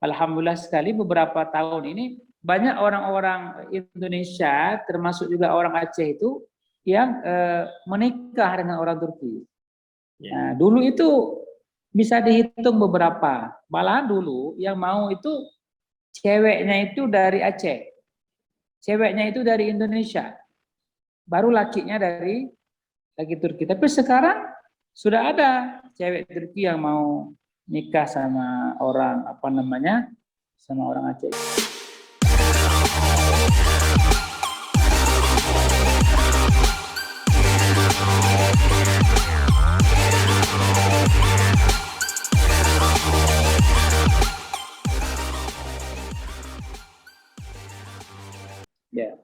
alhamdulillah sekali beberapa tahun ini banyak orang-orang Indonesia, termasuk juga orang Aceh itu yang menikah dengan orang Turki. Nah, dulu itu bisa dihitung beberapa. Malahan dulu yang mau itu ceweknya itu dari Aceh, ceweknya itu dari Indonesia, baru lakinya dari laki Turki. Tapi sekarang sudah ada cewek Turki yang mau nikah sama orang sama orang Aceh. Ya.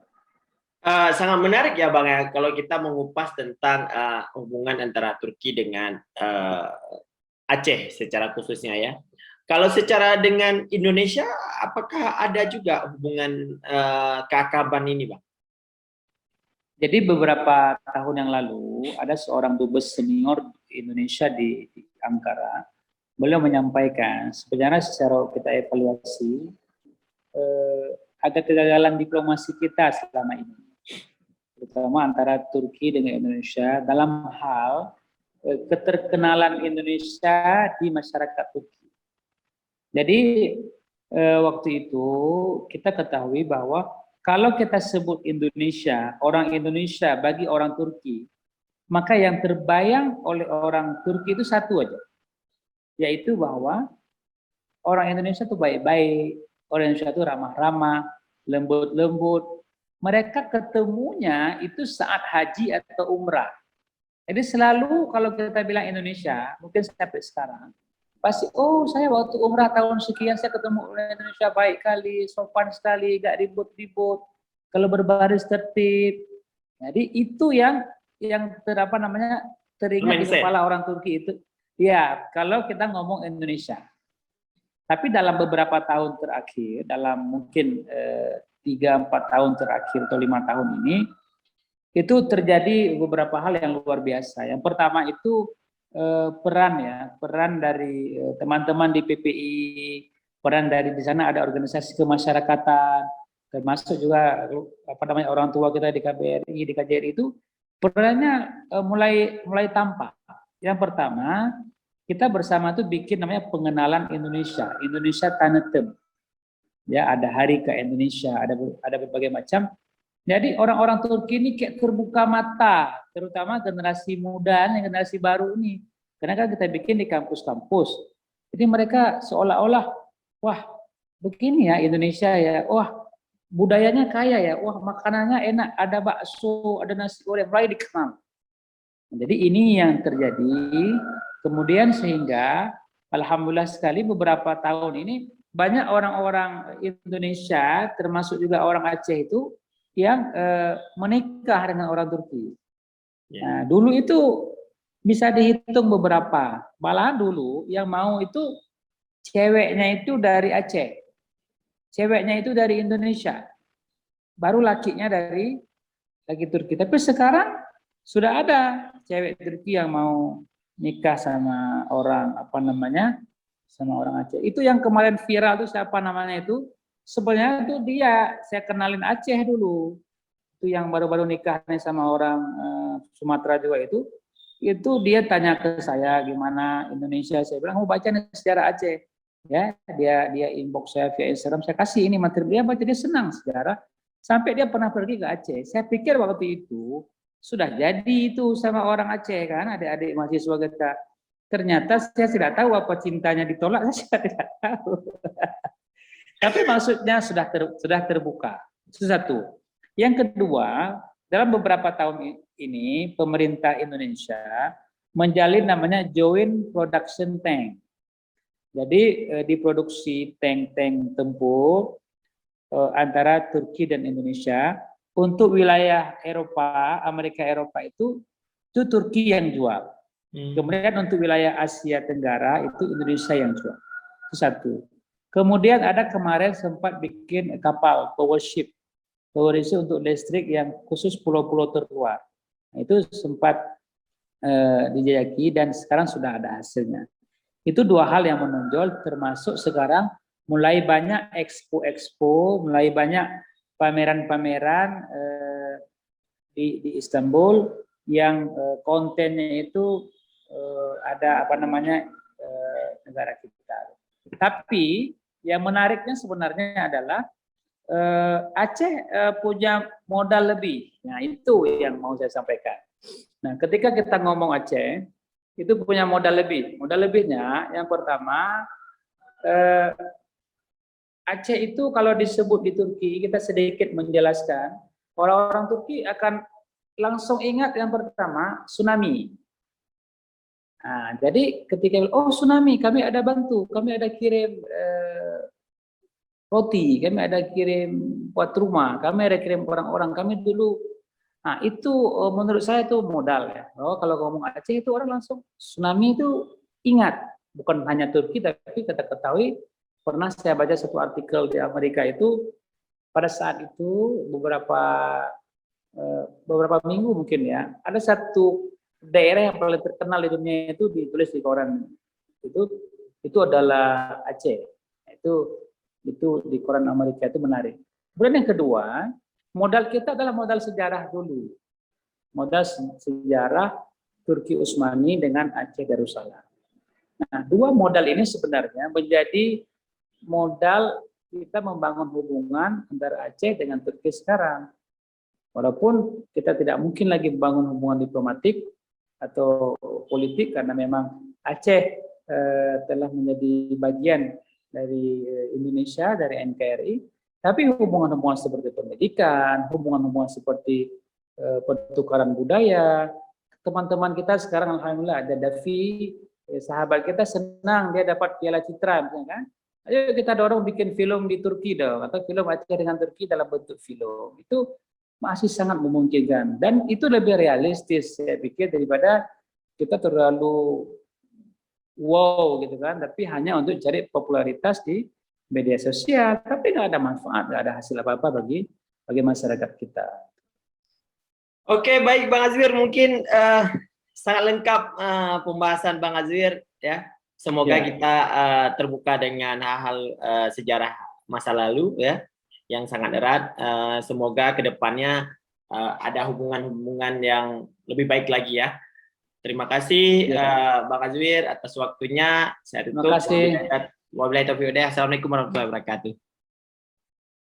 Sangat menarik ya Bang ya, kalau kita mengupas tentang hubungan antara Turki dengan Aceh secara khususnya ya. Kalau secara dengan Indonesia, apakah ada juga hubungan keakraban ini Bang? Jadi beberapa tahun yang lalu ada seorang dubes senior Indonesia di Ankara. Beliau menyampaikan sebenarnya secara kita evaluasi ada kegagalan diplomasi kita selama ini, terutama antara Turki dengan Indonesia dalam hal keterkenalan Indonesia di masyarakat Turki. Jadi waktu itu kita ketahui bahwa kalau kita sebut Indonesia, orang Indonesia bagi orang Turki, maka yang terbayang oleh orang Turki itu satu aja, yaitu bahwa orang Indonesia itu baik-baik, orang Indonesia itu ramah-ramah, lembut-lembut. Mereka ketemunya itu saat haji atau umrah. Jadi selalu kalau kita bilang Indonesia, mungkin sampai sekarang, pasti, oh saya waktu umrah tahun sekian saya ketemu orang Indonesia baik kali, sopan sekali, gak ribut-ribut, kalau berbaris tertib. Jadi itu yang teringat di kepala orang Turki itu. Ya, kalau kita ngomong Indonesia. Tapi dalam beberapa tahun terakhir, dalam mungkin 3-4 tahun terakhir atau 5 tahun ini, itu terjadi beberapa hal yang luar biasa. Yang pertama itu peran dari teman-teman di PPI, peran dari di sana ada organisasi kemasyarakatan, termasuk juga orang tua kita di KBRI, di KJRI itu perannya mulai tampak. Yang pertama, kita bersama tuh bikin namanya pengenalan Indonesia Tanetem. Ya, ada hari ke Indonesia, ada berbagai macam. Jadi orang-orang Turki ini kayak terbuka mata, terutama generasi muda dan generasi baru ini. Karena kan kita bikin di kampus-kampus. Jadi mereka seolah-olah, wah begini ya Indonesia ya, wah budayanya kaya ya, wah makanannya enak, ada bakso, ada nasi goreng, mulai dikenal. Jadi ini yang terjadi. Kemudian sehingga alhamdulillah sekali beberapa tahun ini banyak orang-orang Indonesia, termasuk juga orang Aceh itu yang menikah dengan orang Turki. Nah, dulu itu bisa dihitung beberapa. Malahan dulu yang mau itu ceweknya itu dari Aceh, ceweknya itu dari Indonesia, baru lakinya dari laki Turki. Tapi sekarang sudah ada cewek Turki yang mau nikah sama orang sama orang Aceh. Itu yang kemarin viral itu siapa namanya itu? Sebenarnya itu dia, saya kenalin Aceh dulu. Itu yang baru-baru nikah nih sama orang Sumatera juga itu dia tanya ke saya gimana Indonesia. Saya bilang mau baca nih sejarah Aceh. Ya, dia inbox saya via Instagram, saya kasih ini materi, dia baca, dia senang sejarah. Sampai dia pernah pergi ke Aceh. Saya pikir waktu itu sudah jadi itu sama orang Aceh kan, adik-adik mahasiswa kita. Ternyata saya tidak tahu apa cintanya ditolak, saya tidak tahu. Tapi maksudnya sudah terbuka. Itu satu. Yang kedua, dalam beberapa tahun ini pemerintah Indonesia menjalin namanya Joint Production Tank. Jadi diproduksi tank-tank tempur antara Turki dan Indonesia. Untuk wilayah Eropa, Amerika Eropa itu Turki yang jual. Kemudian untuk wilayah Asia Tenggara itu Indonesia yang jual. Itu satu. Kemudian ada kemarin sempat bikin kapal power ship untuk listrik yang khusus pulau-pulau terluar. Nah, itu sempat dijajaki dan sekarang sudah ada hasilnya. Itu dua hal yang menonjol, termasuk sekarang mulai banyak expo-expo, mulai banyak pameran-pameran di Istanbul yang kontennya itu ada apa namanya negara kita. Tapi yang menariknya sebenarnya adalah Aceh punya modal lebih. Nah, itu yang mau saya sampaikan. Nah, ketika kita ngomong Aceh, itu punya modal lebih. Modal lebihnya yang pertama, Aceh itu kalau disebut di Turki, kita sedikit menjelaskan, orang-orang Turki akan langsung ingat yang pertama, tsunami. Nah, jadi ketika, oh tsunami, kami ada bantu, kami ada kirim roti, kami ada kirim buat rumah, kami ada kirim orang-orang, kami dulu. Nah, itu menurut saya itu modal ya. Oh, kalau ngomong Aceh itu orang langsung tsunami itu ingat, bukan hanya Turki, tapi kita ketahui pernah saya baca satu artikel di Amerika itu pada saat itu beberapa minggu mungkin ya, ada satu daerah yang paling terkenal di dunia itu ditulis di koran itu adalah Aceh. Itu di koran Amerika itu menarik. Kemudian yang kedua, modal kita adalah modal sejarah dulu. Modal sejarah Turki Utsmani dengan Aceh Darussalam. Nah, dua modal ini sebenarnya menjadi modal kita membangun hubungan antara Aceh dengan Turki sekarang. Walaupun kita tidak mungkin lagi membangun hubungan diplomatik atau politik karena memang Aceh telah menjadi bagian dari Indonesia, dari NKRI, tapi hubungan-hubungan seperti pendidikan, hubungan-hubungan seperti pertukaran budaya, teman-teman kita sekarang alhamdulillah ada Davi, sahabat kita senang dia dapat Piala Citra, kan? Ayo kita dorong bikin film di Turki dong, atau film Aceh dengan Turki dalam bentuk film. Itu masih sangat memungkinkan dan itu lebih realistis saya pikir daripada kita terlalu wow gitu kan, tapi hanya untuk cari popularitas di media sosial, tapi nggak ada manfaat, nggak ada hasil apa-apa bagi masyarakat kita. Oke, baik Bang Azwir, mungkin sangat lengkap pembahasan Bang Azwir ya. Semoga kita terbuka dengan hal-hal sejarah masa lalu ya yang sangat erat. Semoga kedepannya ada hubungan-hubungan yang lebih baik lagi ya. Terima kasih Bang Azwir atas waktunya. Saya tutup. Terima kasih. Wabillahi taufiq wal hidayah. Assalamualaikum warahmatullahi wabarakatuh.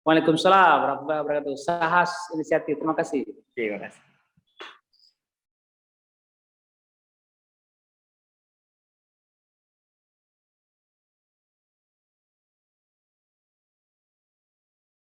Waalaikumsalam warahmatullahi wabarakatuh. Sahas inisiatif. Terima kasih. Terima kasih.